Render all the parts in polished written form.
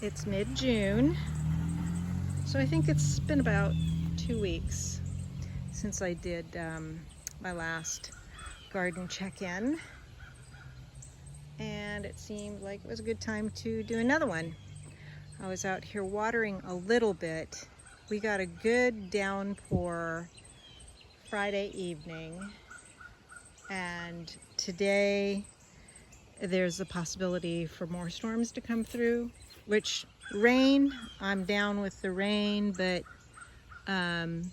It's mid-June, so I think it's been about 2 weeks since I did my last garden check-in, and it seemed like it was a good time to do another one. I was out here watering a little bit. We got a good downpour Friday evening, and today there's a possibility for more storms to come through, which rain, I'm down with the rain, but the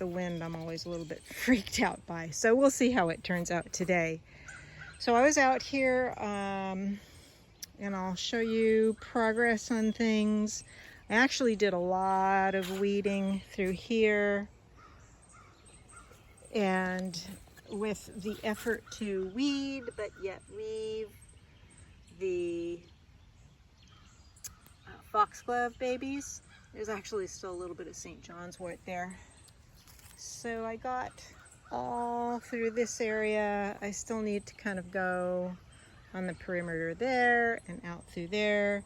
wind I'm always a little bit freaked out by. So we'll see how it turns out today. So I was out here and I'll show you progress on things. I actually did a lot of weeding through here, and with the effort to weed but yet leave the foxglove babies. There's actually still a little bit of St. John's wort there. So I got all through this area. I still need to kind of go on the perimeter there and out through there.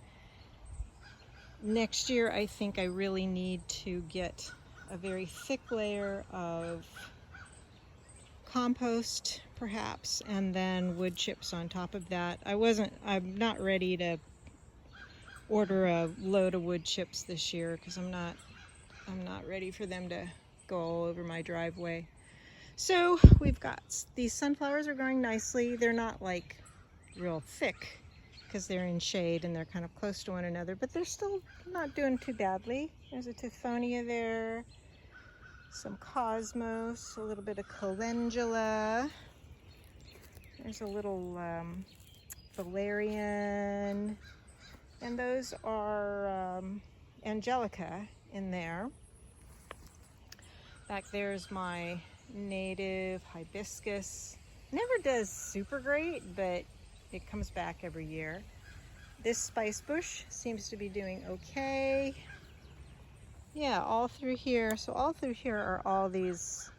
Next year, I think I really need to get a very thick layer of compost, perhaps, and then wood chips on top of that. I'm not ready to order a load of wood chips this year because I'm not ready for them to go all over my driveway. So we've got, these sunflowers are growing nicely. They're not like real thick because they're in shade and they're kind of close to one another, but they're still not doing too badly. There's a Tithonia there, some cosmos, a little bit of calendula. There's a little valerian, and those are angelica in there. Back there's my native hibiscus. Never does super great, but it comes back every year. This spice bush seems to be doing okay. Yeah, all through here. So all through here are all these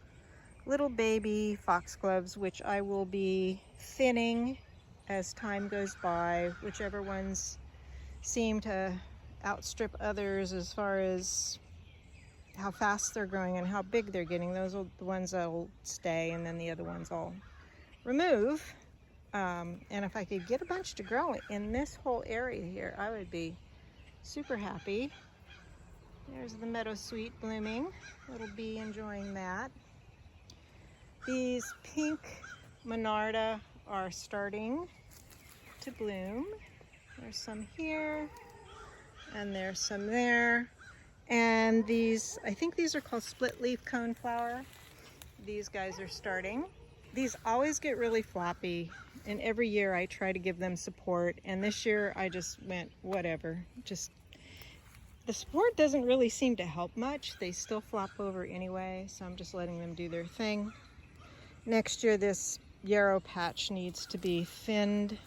little baby foxgloves, which I will be thinning as time goes by, whichever ones seem to outstrip others as far as how fast they're growing and how big they're getting. Those are the ones that'll stay, and then the other ones I'll remove. And if I could get a bunch to grow in this whole area here, I would be super happy. There's the meadowsweet blooming. Little bee enjoying that. These pink monarda are starting to bloom. There's some here, and there's some there. And these, I think these are called split leaf coneflower. These guys are starting. These always get really floppy, and every year I try to give them support, and this year I just went whatever. Just, the support doesn't really seem to help much. They still flop over anyway, so I'm just letting them do their thing. Next year this yarrow patch needs to be thinned.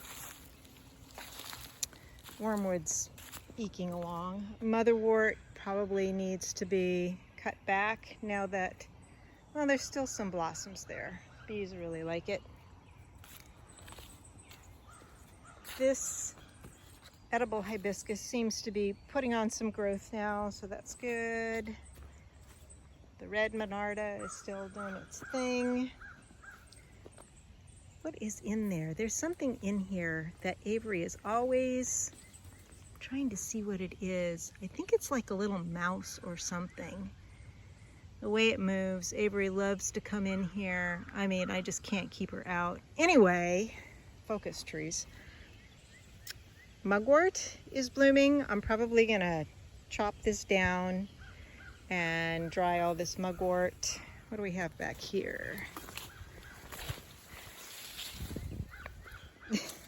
Wormwood's eking along. Motherwort probably needs to be cut back now that, well, there's still some blossoms there. Bees really like it. This edible hibiscus seems to be putting on some growth now, so that's good. The red monarda is still doing its thing. What is in there? There's something in here that Avery is always trying to see what it is. I think it's like a little mouse or something. The way it moves, Avery loves to come in here. I mean, I just can't keep her out. Anyway, focus trees. Mugwort is blooming. I'm probably gonna chop this down and dry all this mugwort. What do we have back here?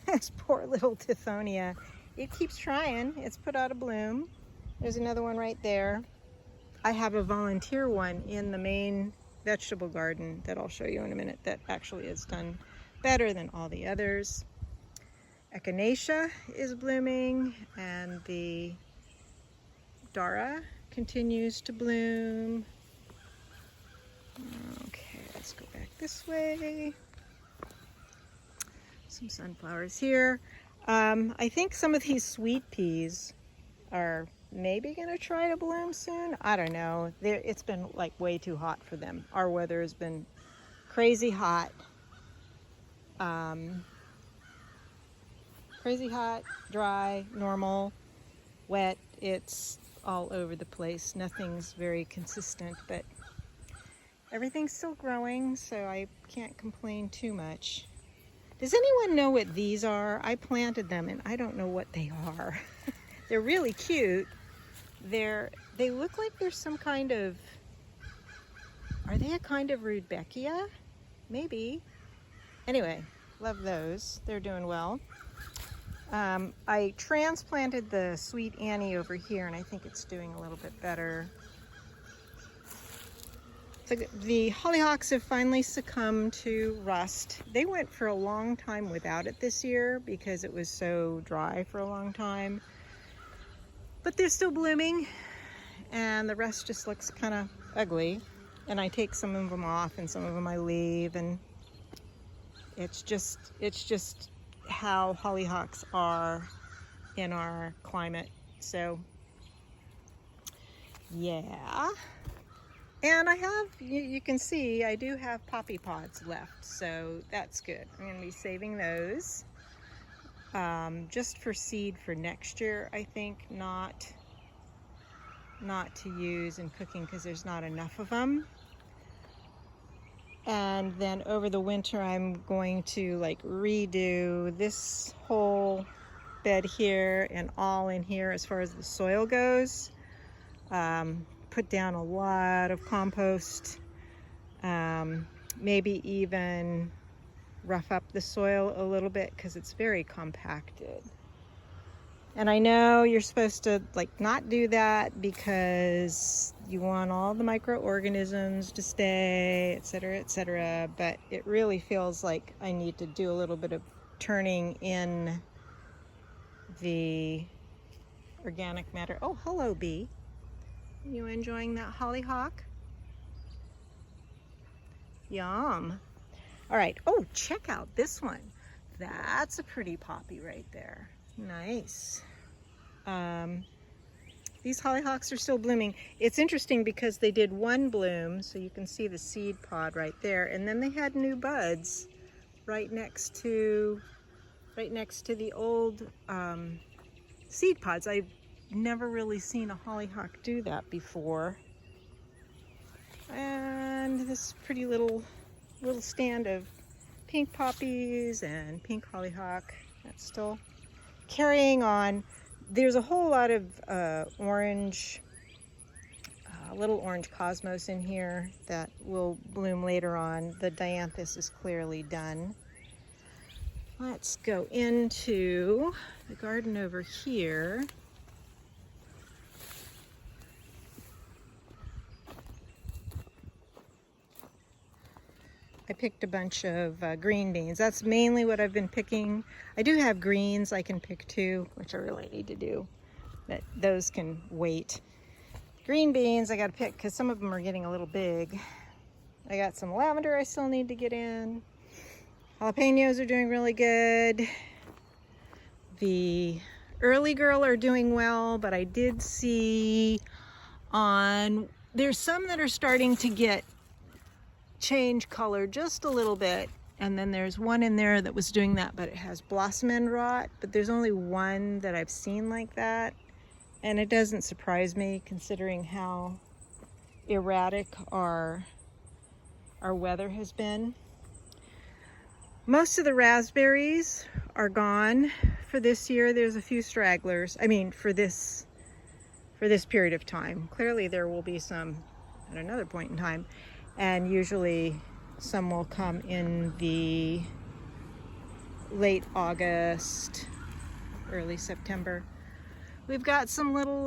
This poor little Tithonia. It keeps trying. It's put out a bloom. There's another one right there. I have a volunteer one in the main vegetable garden that I'll show you in a minute that actually has done better than all the others. Echinacea is blooming, and the Dara continues to bloom. Okay, let's go back this way. Some sunflowers here. I think some of these sweet peas are maybe going to try to bloom soon. I don't know. It's been like way too hot for them. Our weather has been crazy hot. Crazy hot, dry, normal, wet. It's all over the place. Nothing's very consistent, but everything's still growing, so I can't complain too much. Does anyone know what these are? I planted them and I don't know what they are. They're really cute. They look like they're some kind of, are they a kind of Rudbeckia? Maybe. Anyway, love those. They're doing well. I transplanted the Sweet Annie over here and I think it's doing a little bit better. The hollyhocks have finally succumbed to rust. They went for a long time without it this year because it was so dry for a long time. But they're still blooming and the rest just looks kind of ugly. And I take some of them off and some of them I leave, and it's just how hollyhocks are in our climate. So yeah. And I have, you can see, I do have poppy pods left, so that's good. I'm going to be saving those just for seed for next year, I think, not to use in cooking because there's not enough of them. And then over the winter, I'm going to like redo this whole bed here and all in here as far as the soil goes. Put down a lot of compost, maybe even rough up the soil a little bit because it's very compacted. And I know you're supposed to like not do that because you want all the microorganisms to stay, etc., but it really feels like I need to do a little bit of turning in the organic matter. Oh, hello, bee. You enjoying that hollyhock? Yum. All right. Oh, check out this one. That's a pretty poppy right there. Nice. These hollyhocks are still blooming. It's interesting because they did one bloom, so you can see the seed pod right there, and then they had new buds right next to the old seed pods. I've never really seen a hollyhock do that before. And this pretty little stand of pink poppies and pink hollyhock. That's still carrying on. There's a whole lot of orange, little orange cosmos in here that will bloom later on. The dianthus is clearly done. Let's go into the garden over here. I picked a bunch of green beans. That's mainly what I've been picking. I do have greens I can pick too, which I really need to do, but those can wait. Green beans I got to pick because some of them are getting a little big. I got some lavender I still need to get in. Jalapenos are doing really good. The early girl are doing well, but I did see there's some that are starting to get change color just a little bit, and then there's one in there that was doing that, but it has blossom end rot. But there's only one that I've seen like that, and it doesn't surprise me considering how erratic our weather has been. Most of the raspberries are gone for this year. There's a few stragglers, I mean for this period of time. Clearly there will be some at another point in time. And usually some will come in the late August, early September. We've got some little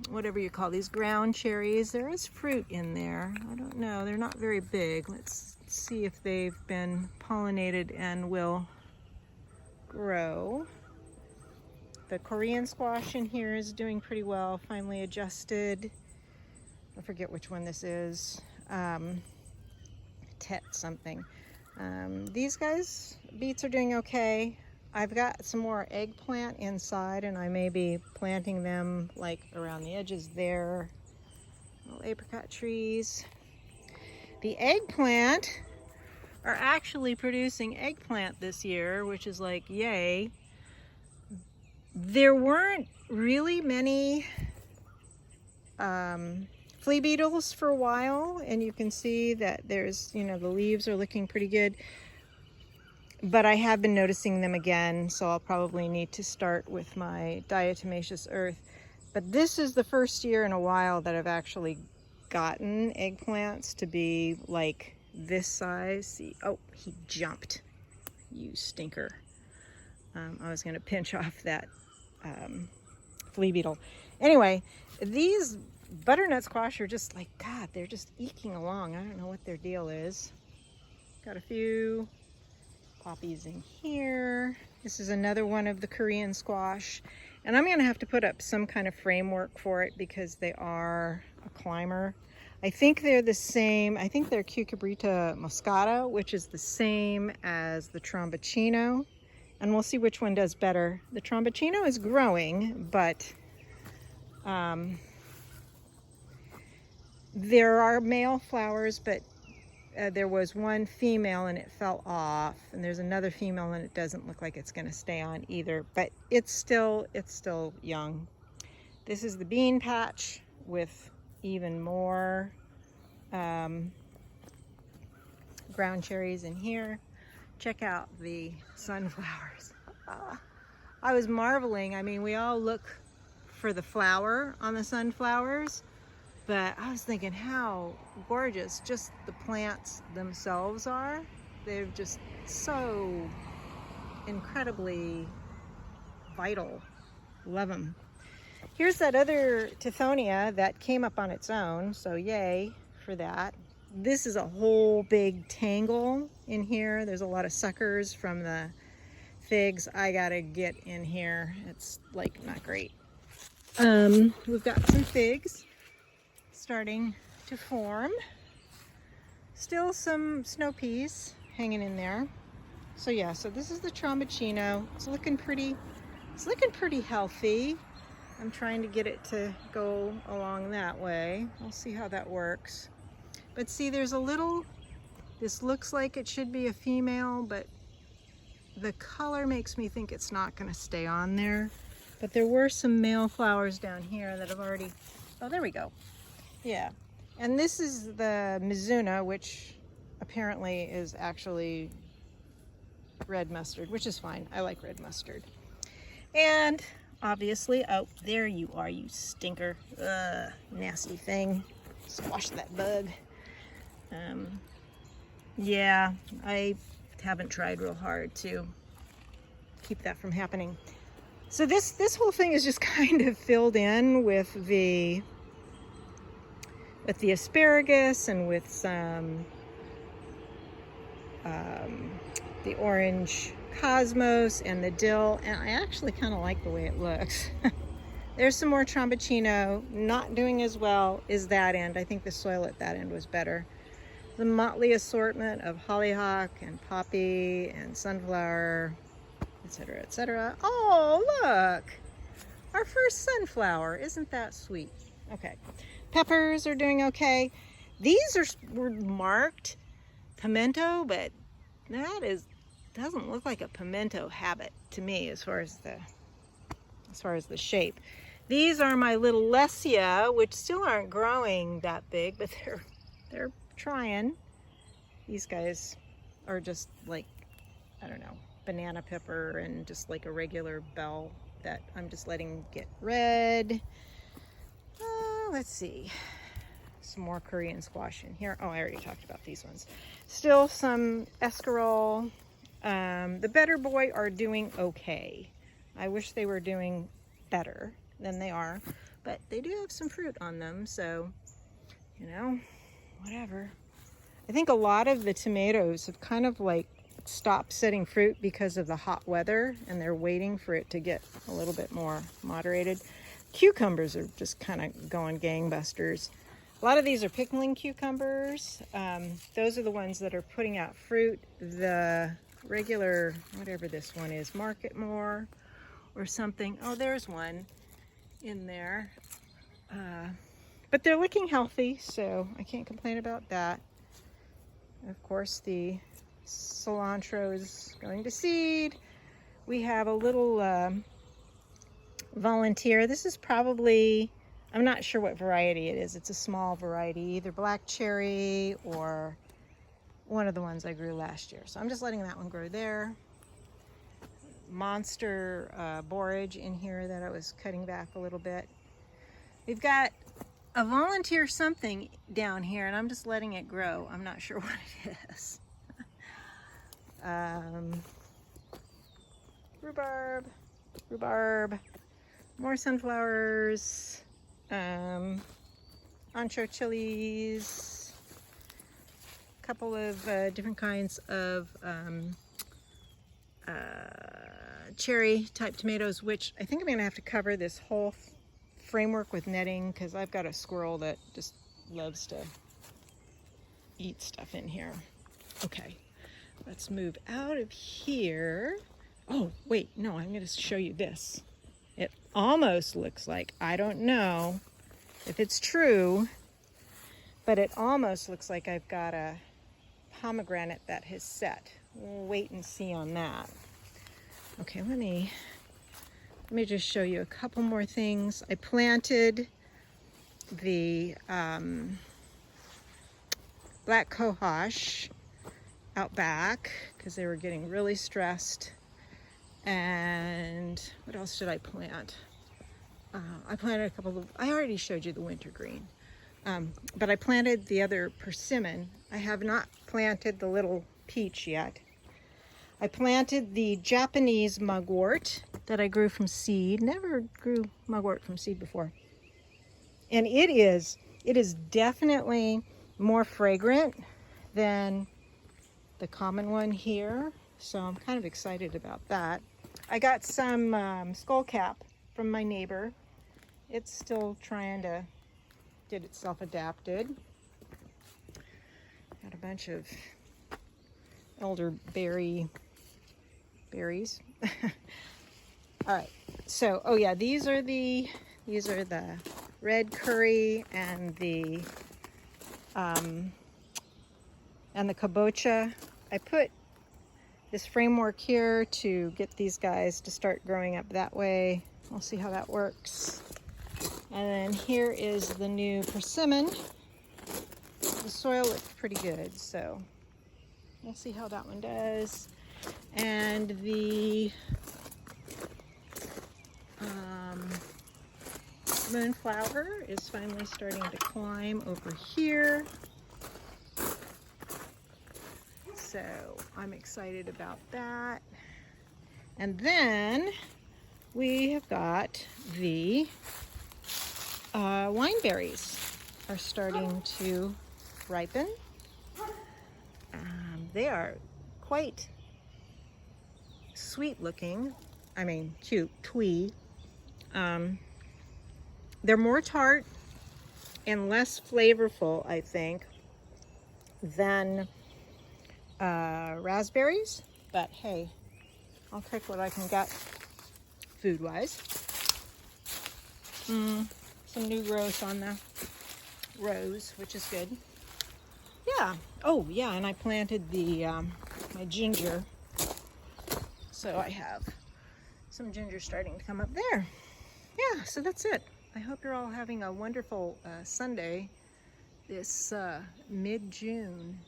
whatever you call these, ground cherries. There is fruit in there. I don't know, they're not very big. Let's see if they've been pollinated and will grow. The Korean squash in here is doing pretty well, finally adjusted. I forget which one this is. Tet something. These guys, beets are doing okay. I've got some more eggplant inside, and I may be planting them like around the edges there. Little apricot trees. The eggplant are actually producing eggplant this year, which is like, yay. There weren't really many flea beetles for a while, and you can see that there's, the leaves are looking pretty good. But I have been noticing them again, so I'll probably need to start with my diatomaceous earth. But this is the first year in a while that I've actually gotten eggplants to be like this size. See, oh, he jumped, you stinker. I was going to pinch off that flea beetle. Anyway, these butternut squash are just like, God, they're just eking along. I don't know what their deal is. Got a few poppies in here. This is another one of the Korean squash, and I'm gonna have to put up some kind of framework for it because they are a climber. I think they're the same. I think they're Cucurbita moscata, which is the same as the Trombacino, and we'll see which one does better. The Trombacino is growing, but there are male flowers, but there was one female and it fell off, and there's another female and it doesn't look like it's going to stay on either, but it's still young. This is the bean patch with even more ground cherries in here. Check out the sunflowers. I was marveling. I mean, we all look for the flower on the sunflowers, but I was thinking how gorgeous just the plants themselves are. They're just so incredibly vital. Love them. Here's that other Tithonia that came up on its own, so yay for that. This is a whole big tangle in here. There's a lot of suckers from the figs. I gotta get in here. It's like not great. We've got some figs starting to form. Still some snow peas hanging in there. So yeah, so this is the Trombacino. It's looking pretty healthy. I'm trying to get it to go along that way. We'll see how that works. But see, there's a little, this looks like it should be a female, but the color makes me think it's not gonna stay on there. But there were some male flowers down here that have already, oh, there we go. Yeah, and this is the Mizuna, which apparently is actually red mustard, which is fine. I like red mustard. And obviously, oh, there you are, you stinker. Nasty thing. Squash that bug. Yeah, I haven't tried real hard to keep that from happening. So this whole thing is just kind of filled in with the asparagus and with some the orange cosmos and the dill, and I actually kind of like the way it looks. There's some more Trombacino, not doing as well as that end. I think the soil at that end was better. The motley assortment of hollyhock and poppy and sunflower, etc., etc. Oh, look! Our first sunflower. Isn't that sweet? Okay. Peppers are doing okay. These were marked pimento, but that doesn't look like a pimento habit to me as far as the shape. These are my little Lesia, which still aren't growing that big, but they're trying. These guys are just like, I don't know, banana pepper and just like a regular bell that I'm just letting get red. Let's see, some more Korean squash in here. Oh, I already talked about these ones. Still some escarole. The Better Boy are doing okay. I wish they were doing better than they are, but they do have some fruit on them, so, whatever. I think a lot of the tomatoes have kind of like stopped setting fruit because of the hot weather, and they're waiting for it to get a little bit more moderated. Cucumbers are just kind of going gangbusters. A lot of these are pickling cucumbers. Those are the ones that are putting out fruit. The regular, whatever this one is, Market More or something. Oh, there's one in there. But they're looking healthy, so I can't complain about that. Of course, the cilantro is going to seed. We have a little volunteer. This is probably, I'm not sure what variety it is. It's a small variety, either black cherry or one of the ones I grew last year. So I'm just letting that one grow there. Monster borage in here that I was cutting back a little bit. We've got a volunteer something down here, and I'm just letting it grow. I'm not sure what it is. Rhubarb, more sunflowers, ancho chilies, a couple of different kinds of cherry type tomatoes, which I think I'm gonna have to cover this whole framework with netting because I've got a squirrel that just loves to eat stuff in here. Okay, let's move out of here. Oh, wait, no, I'm going to show you this. It almost looks like, I don't know if it's true, but it almost looks like I've got a pomegranate that has set. We'll wait and see on that. Okay, let me just show you a couple more things. I planted the black cohosh out back because they were getting really stressed. And what else did I plant? I planted a couple of, I already showed you the wintergreen. But I planted the other persimmon. I have not planted the little peach yet. I planted the Japanese mugwort that I grew from seed. Never grew mugwort from seed before. And it is definitely more fragrant than the common one here. So I'm kind of excited about that. I got some skullcap from my neighbor. It's still trying to get itself adapted. Got a bunch of elderberry berries. All right, so oh yeah, these are the red curry and the kabocha. I put this framework here to get these guys to start growing up that way. We'll see how that works. And then here is the new persimmon. The soil looks pretty good, so we'll see how that one does. And the moonflower is finally starting to climb over here. So I'm excited about that. And then we have got the wineberries are starting to ripen. They are quite sweet looking. I mean, cute, twee. They're more tart and less flavorful, I think, than raspberries, but hey, I'll take what I can get food-wise. Some new growth on the rose, which is good. Yeah. Oh, yeah, and I planted the my ginger, so I have some ginger starting to come up there. Yeah, so that's it. I hope you're all having a wonderful Sunday this mid-June.